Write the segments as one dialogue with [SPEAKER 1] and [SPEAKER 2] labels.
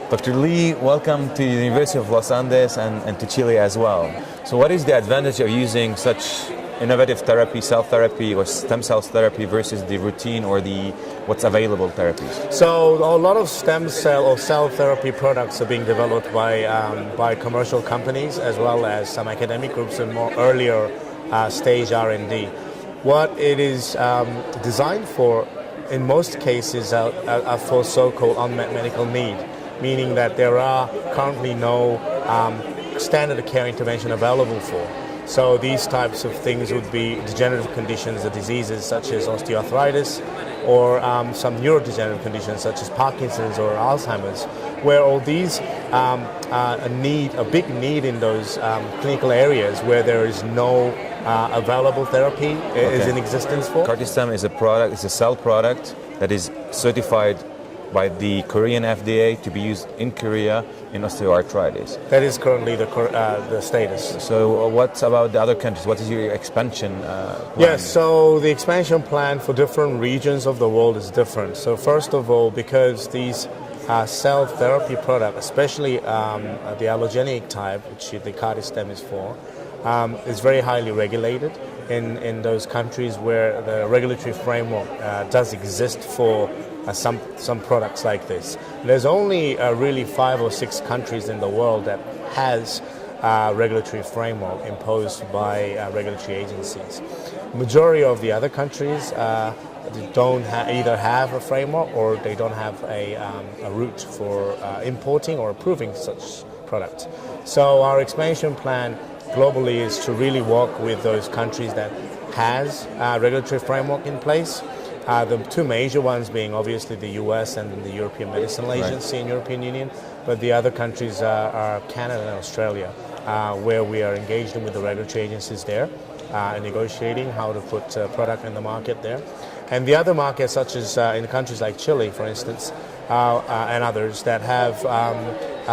[SPEAKER 1] Dr. Lee, welcome to the University of Los Andes and to Chile as well. So what is the advantage of using such innovative therapy, cell therapy or stem cell therapy versus the routine or the what's available therapies?
[SPEAKER 2] So a lot of stem cell or cell therapy products are being developed by commercial companies as well as some academic groups in more earlier stage R&D. What it is designed for, in most cases, are for so-called unmet medical need, meaning that there are currently no standard of care intervention available for. So these types of things would be degenerative conditions or diseases such as osteoarthritis or some neurodegenerative conditions such as Parkinson's or Alzheimer's, where all these a big need in those clinical areas where there is no available therapy is in existence for.
[SPEAKER 1] CAR-T-stem is a product, it's a cell product that is certified by the Korean FDA to be used in Korea in osteoarthritis.
[SPEAKER 2] That is currently the status.
[SPEAKER 1] So what about the other countries? What is your expansion plan?
[SPEAKER 2] Yes, so the expansion plan for different regions of the world is different. So first of all, because these cell therapy products, especially the allogenic type, which the CAR-T-stem is for, is very highly regulated in those countries where the regulatory framework does exist for some products like this. There's only really 5 or 6 countries in the world that has regulatory framework imposed by regulatory agencies. Majority of the other countries don't either have a framework or they don't have a route for importing or approving such products. So our expansion plan globally is to really work with those countries that has a regulatory framework in place. The 2 major ones being obviously the US and the European Medicines Agency and European Union, but the other countries are Canada and Australia, where we are engaged with the regulatory agencies there and negotiating how to put product in the market there. And the other markets, such as in countries like Chile, for instance, and others that have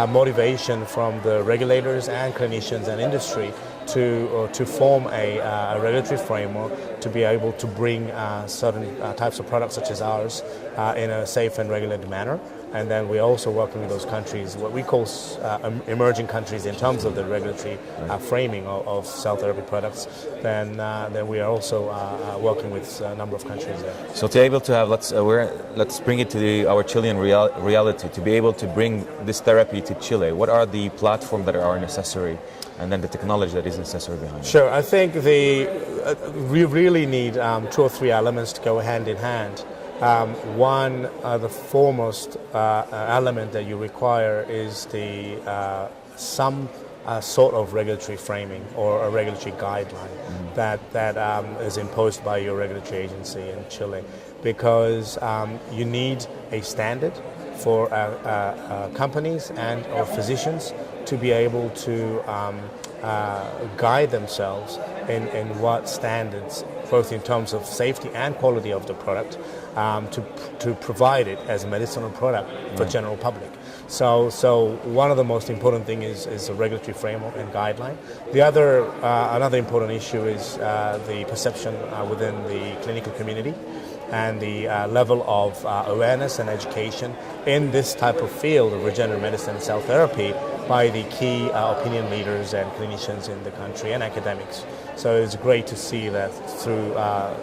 [SPEAKER 2] motivation from the regulators and clinicians and industry to form a regulatory framework to be able to bring certain types of products such as ours in a safe and regulated manner. And then we're also working with those countries, what we call emerging countries in terms of the regulatory framing of cell therapy products. Then we are also working with a number of countries there.
[SPEAKER 1] So to be able to have, let's bring it to our Chilean reality, to be able to bring this therapy to Chile, what are the platforms that are necessary? And then the technology that is necessary behind it.
[SPEAKER 2] Sure, I think we really need 2 or 3 elements to go hand in hand. One, the foremost element that you require is some sort of regulatory framing or a regulatory guideline that is imposed by your regulatory agency in Chile, because you need a standard for companies and or physicians to be able to guide themselves in what standards, both in terms of safety and quality of the product, to provide it as a medicinal product for general public. So one of the most important things is a regulatory framework and guideline. The other, another important issue is the perception within the clinical community and the level of awareness and education in this type of field of regenerative medicine and cell therapy by the key opinion leaders and clinicians in the country and academics. So it's great to see that through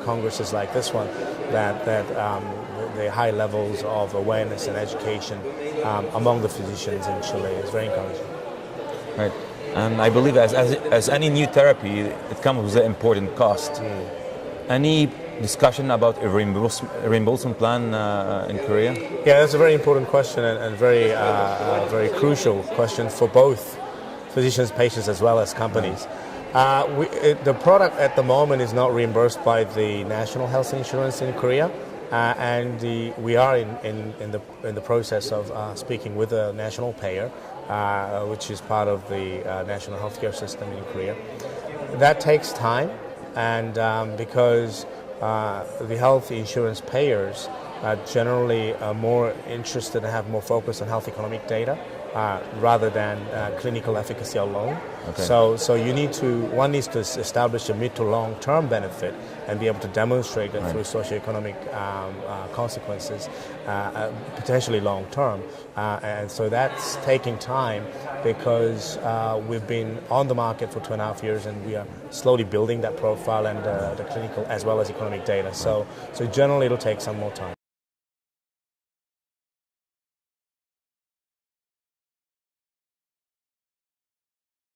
[SPEAKER 2] congresses like this one, that the high levels of awareness and education among the physicians in Chile is very encouraging.
[SPEAKER 1] Right, and I believe as any new therapy, it comes with an important cost. Any discussion about a reimbursement plan in Korea?
[SPEAKER 2] Yeah, that's a very important question and very crucial question for both physicians, patients, as well as companies. The product at the moment is not reimbursed by the national health insurance in Korea, and we are in the process of speaking with a national payer, which is part of the national healthcare system in Korea. That takes time, and because the health insurance payers generally are more interested and have more focus on health economic data rather than clinical efficacy alone.
[SPEAKER 1] Okay.
[SPEAKER 2] So one needs to establish a mid to long term benefit and be able to demonstrate that through socioeconomic consequences, potentially long term. And so that's taking time because we've been on the market for 2.5 years and we are slowly building that profile and the clinical as well as economic data. So generally it'll take some more time.